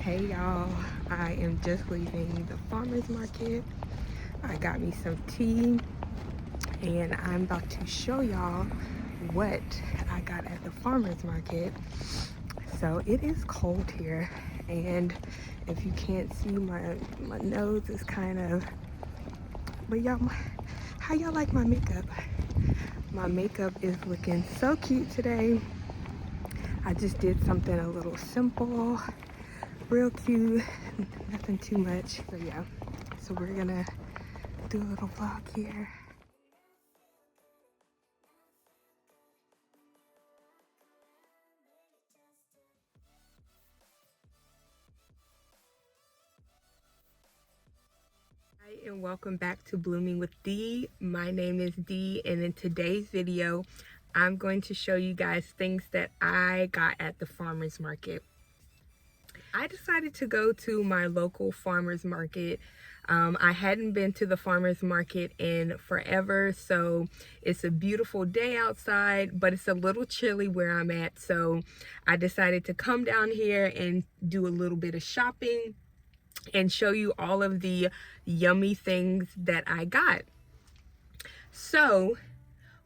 Hey y'all, I am just leaving the farmer's market. I got me some tea and I'm about to show y'all what I got at the farmer's market. So it is cold here, and if you can't see, my nose is kind of, but y'all, how y'all like my makeup? My makeup is looking so cute today. I just did something a little simple, real cute, nothing too much. So yeah, so we're gonna do a little vlog here. Hi, and welcome back to Blooming with Dee. My name is Dee, and in today's video I'm going to show you guys things that I got at the farmer's market. I decided to go to my local farmer's market. I hadn't been to the farmer's market in forever, so it's a beautiful day outside, but it's a little chilly where I'm at, so I decided to come down here and do a little bit of shopping and show you all of the yummy things that I got. So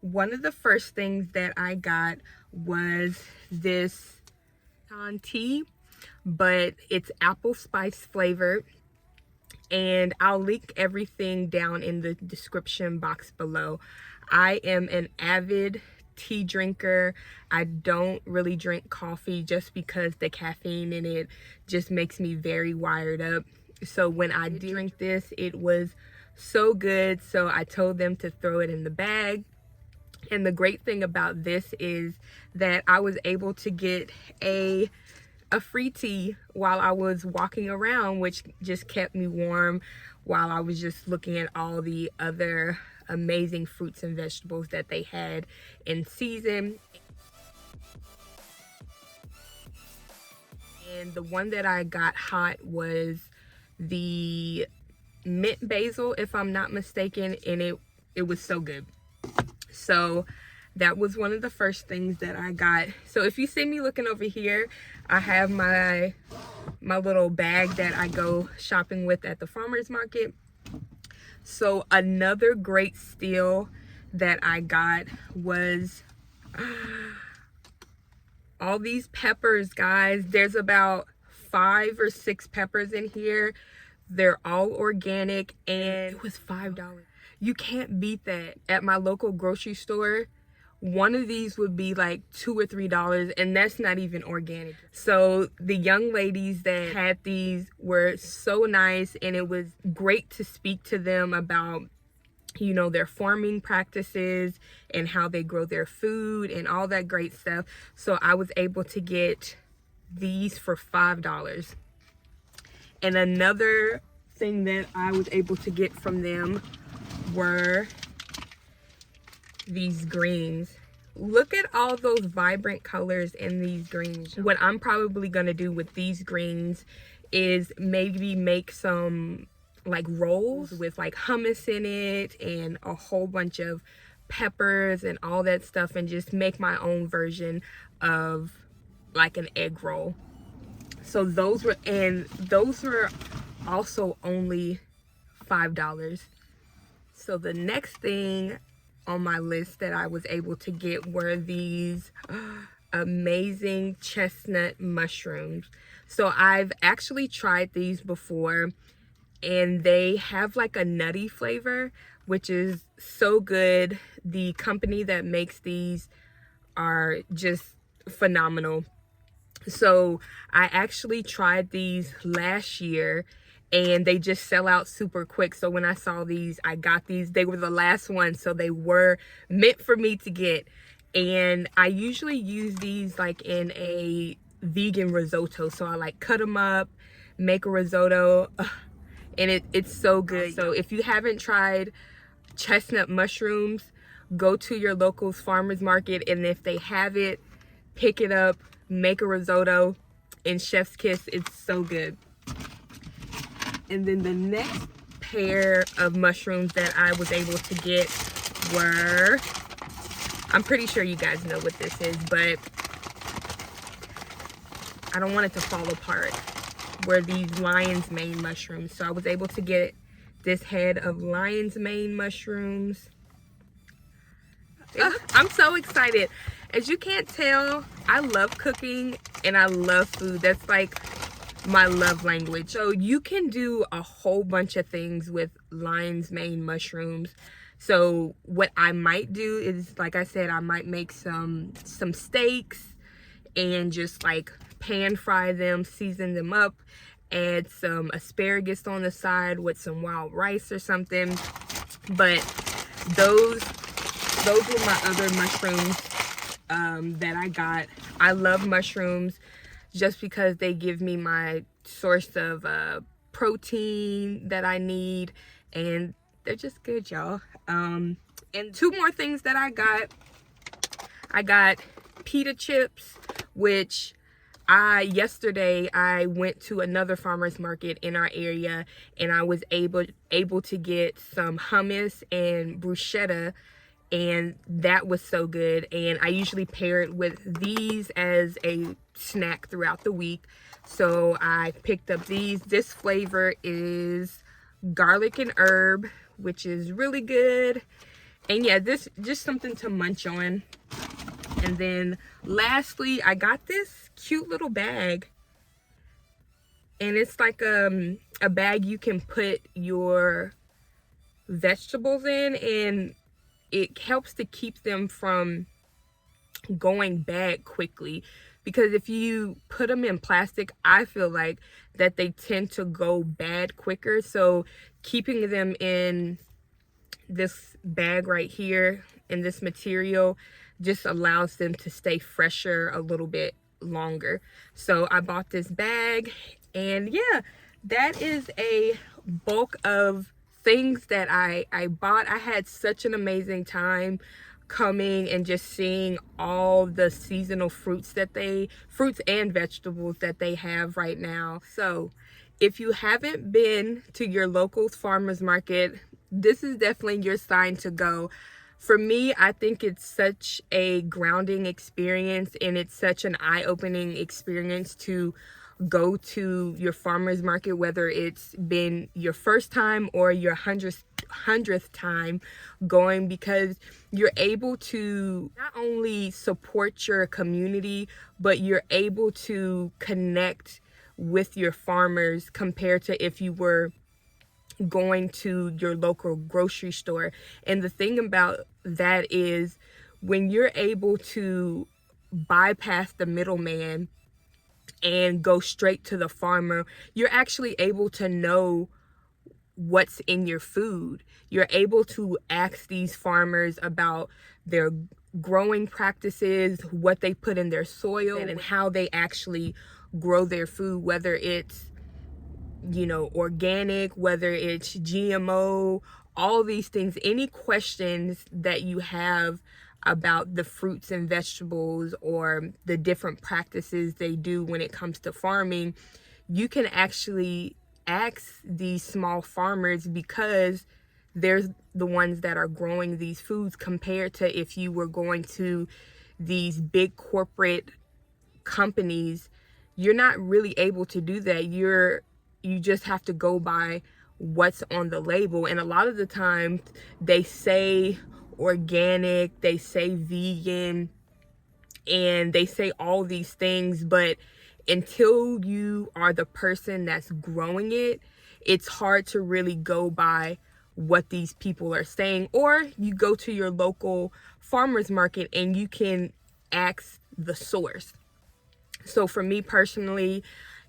one of the first things that I got was this tea, but it's apple spice flavored, and I'll link everything down in the description box below. I am an avid tea drinker. I don't really drink coffee just because the caffeine in it just makes me very wired up. So when I did drink this, it was so good, so I told them to throw it in the bag. And the great thing about this is that I was able to get a free tea while I was walking around, which just kept me warm while I was just looking at all the other amazing fruits and vegetables that they had in season. And the one that I got hot was the mint basil, if I'm not mistaken, and it was so good. So that was one of the first things that I got. So if you see me looking over here, I have my little bag that I go shopping with at the farmer's market. So another great steal that I got was all these peppers, guys. There's about 5 or 6 peppers in here. They're all organic, and it was $5. You can't beat that. At my local grocery store, one of these would be like $2 or $3, and that's not even organic. So the young ladies that had these were so nice, and it was great to speak to them about, you know, their farming practices and how they grow their food and all that great stuff. So I was able to get these for $5. And another thing that I was able to get from them were these greens. Look at all those vibrant colors in these greens. What I'm probably gonna do with these greens is maybe make some like rolls with like hummus in it and a whole bunch of peppers and all that stuff, and just make my own version of like an egg roll. So those were also only $5. So the next thing on my list that I was able to get were these amazing chestnut mushrooms. So I've actually tried these before, and they have like a nutty flavor, which is so good. The company that makes these are just phenomenal. So I actually tried these last year, and they just sell out super quick. So when I saw these, I got these. They were the last one, so they were meant for me to get. And I usually use these like in a vegan risotto. So I like cut them up, make a risotto, and it's so good. So if you haven't tried chestnut mushrooms, go to your local farmer's market, and if they have it, pick it up, make a risotto, and chef's kiss. It's so good. And then the next pair of mushrooms that I was able to get were, I'm pretty sure you guys know what this is, but I don't want it to fall apart. were these lion's mane mushrooms. So I was able to get this head of lion's mane mushrooms. I'm so excited. As you can't tell, I love cooking and I love food. That's like my love language. So you can do a whole bunch of things with lion's mane mushrooms. So what I might do is, like I said, I might make some steaks and just like pan fry them, season them up, add some asparagus on the side with some wild rice or something. But those were my other mushrooms that I got. I love mushrooms just because they give me my source of protein that I need, and they're just good, y'all. And two more things that I got pita chips, which yesterday I went to another farmer's market in our area, and I was able to get some hummus and bruschetta, and that was so good. And I usually pair it with these as a snack throughout the week. So I picked up these. This flavor is garlic and herb, which is really good. And yeah, this just something to munch on. And then lastly, I got this cute little bag. And it's like a bag you can put your vegetables in, and it helps to keep them from going bad quickly. Because if you put them in plastic, I feel like that they tend to go bad quicker. So keeping them in this bag right here, in this material, just allows them to stay fresher a little bit longer. So I bought this bag, and yeah, that is a bulk of things that I bought. I had such an amazing time coming and just seeing all the seasonal fruits and vegetables that they have right now. So if you haven't been to your local farmers market, this is definitely your sign to go. For me, I think it's such a grounding experience, and it's such an eye-opening experience to go to your farmer's market, whether it's been your first time or your hundredth time going, because you're able to not only support your community, but you're able to connect with your farmers compared to if you were going to your local grocery store. And the thing about that is, when you're able to bypass the middleman and go straight to the farmer, you're actually able to know what's in your food. You're able to ask these farmers about their growing practices, what they put in their soil, and how they actually grow their food, whether it's, you know, organic, whether it's GMO, all these things. Any questions that you have about the fruits and vegetables or the different practices they do when it comes to farming, you can actually ask these small farmers, because they're the ones that are growing these foods, compared to if you were going to these big corporate companies. You're not really able to do that. You just have to go by what's on the label. And a lot of the time they say organic, they say vegan, and they say all these things, but until you are the person that's growing it, it's hard to really go by what these people are saying. Or you go to your local farmers market and you can ask the source. So for me personally,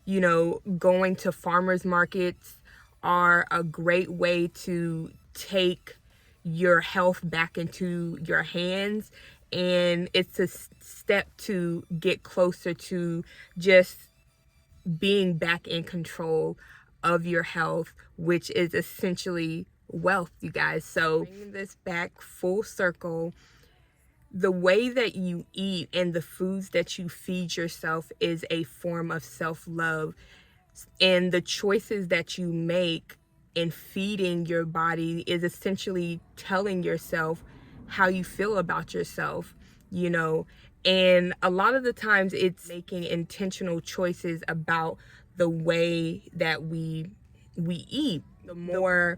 you know, going to farmers markets are a great way to take your health back into your hands, and it's a step to get closer to just being back in control of your health, which is essentially wealth, you guys. So bringing this back full circle, the way that you eat and the foods that you feed yourself is a form of self-love. And the choices that you make in feeding your body is essentially telling yourself how you feel about yourself, you know. And a lot of the times it's making intentional choices about the way that we eat. The more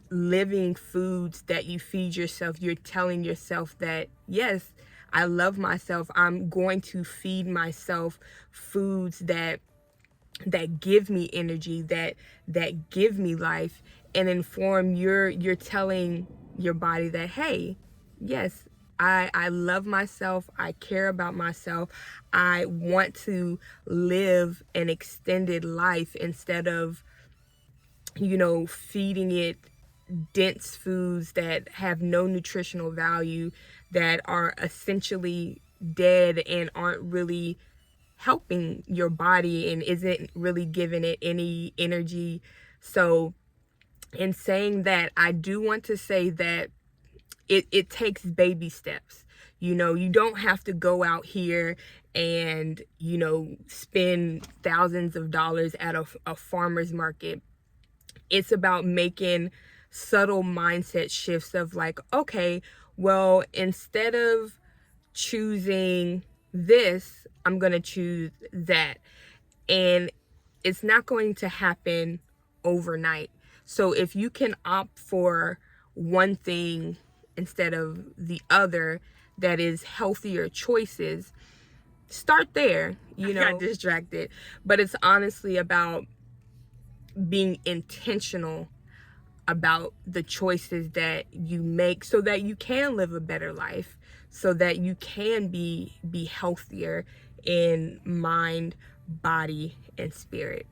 living foods that you feed yourself, you're telling yourself that, yes, I love myself. I'm going to feed myself foods that give me energy, that give me life, and inform you're telling your body that, hey, yes, I love myself, I care about myself, I want to live an extended life instead of, you know, feeding it dense foods that have no nutritional value, that are essentially dead and aren't really helping your body and isn't really giving it any energy. So in saying that, I do want to say that it takes baby steps. You know, you don't have to go out here and, you know, spend thousands of dollars at a farmer's market. It's about making subtle mindset shifts of like, okay, well, instead of choosing this, I'm going to choose that. And it's not going to happen overnight. So if you can opt for one thing instead of the other that is healthier choices, start there. You know, I got distracted. But it's honestly about being intentional about the choices that you make so that you can live a better life, so that you can be healthier in mind, body, and spirit.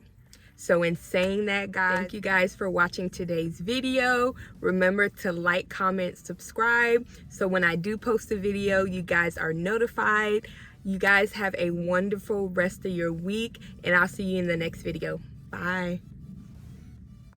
So in saying that, guys, thank you guys for watching today's video. Remember to like, comment, subscribe, so when I do post a video, you guys are notified. You guys have a wonderful rest of your week, and I'll see you in the next video. Bye.